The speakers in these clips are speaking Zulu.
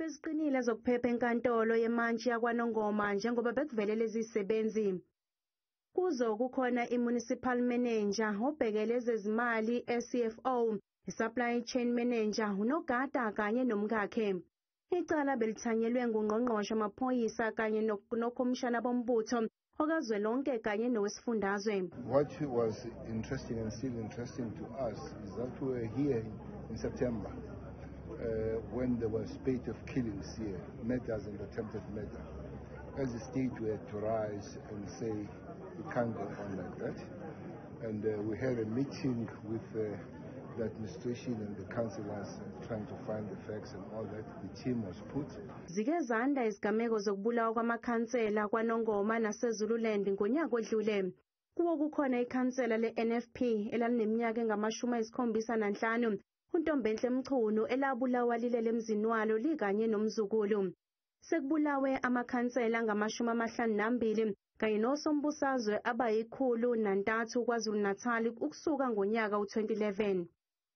Beziqinile zokuphepha enkantolo yemantshi yaKwaNongoma njengoba bekuvelele izisebenzi. Kuzo kukhona i-Municipal Manager, obhekele ezezimali, CFO, i-Supply Chain Manager, unogada kanye nomkakhe. Icala belithanyelwe ngungqongqoshe amaphoyisa kanye nokomishana bombutho okazwelonke kanye nowesifundazwe. What was interesting and still interesting to us is that we were here in September when there was a spate of killings here, murders and attempted murder. As a state, we had to rise and say we can't go on like that. And we had a meeting with the administration and the councillors trying to find the facts and all that. The team was put. Zike zanda izigameko zokubulawa kwamakhansela kwaNongoma naseZululand ngonyaka odlule. Kuwo kukhona ikhansela le-NFP elaleminyaka engama-75 uNtombenhle Mchunu elabulawa lilele emzini walo likanye nomzukulu. Sekubulawe amakhansela angama-52 kanye nosombusazwe abayi-103 kwaZulu Natal ukusuka ngonyaka u-2011.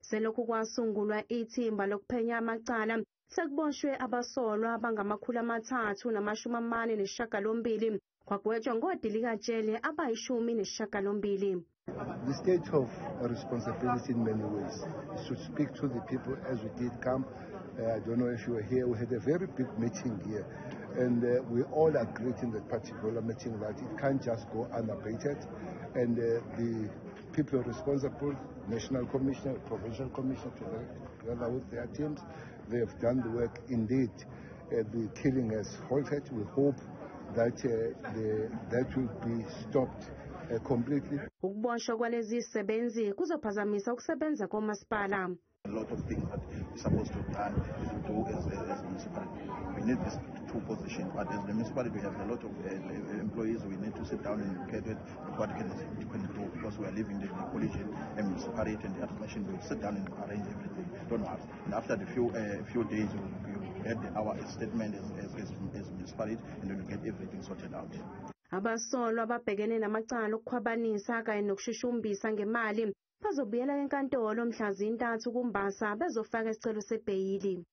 Selokhu kwasungulwa ithimba lokuphenya amacala, sekuboshwe abasolwa abangama-348 kwagwetshwa ngodilikatshele abayi-18. The state of responsibility in many ways is to speak to the people as we did come. I don't know if you were here. We had a very big meeting here, and we all agreed in that particular meeting that it can't just go unabated, and the people responsible, National Commissioner, Provincial Commissioner, together with their teams, they have done the work. Indeed, the killing has halted. We hope that that will be stopped completely. Ukuboshwa kwalezi Izisebenzi kuzophazamisa ukusebenza komasipala. A lot of things that we're supposed to do as a municipality. We need these two positions, but as the municipality we have a lot of employees. We need to sit down and look at what can do, because we are living in the collision and municipality and the administration. We will sit down and arrange everything. Don't worry. And after the few days, you get our statement as municipality, and then we get everything sorted out. Abasolwa ababhekene namacala okukhwabanisa kanye nokushushumbisa ngemali bazobuyela enkantolo mhla zi-3 kuMbasa bezofaka isicelo sebheyili.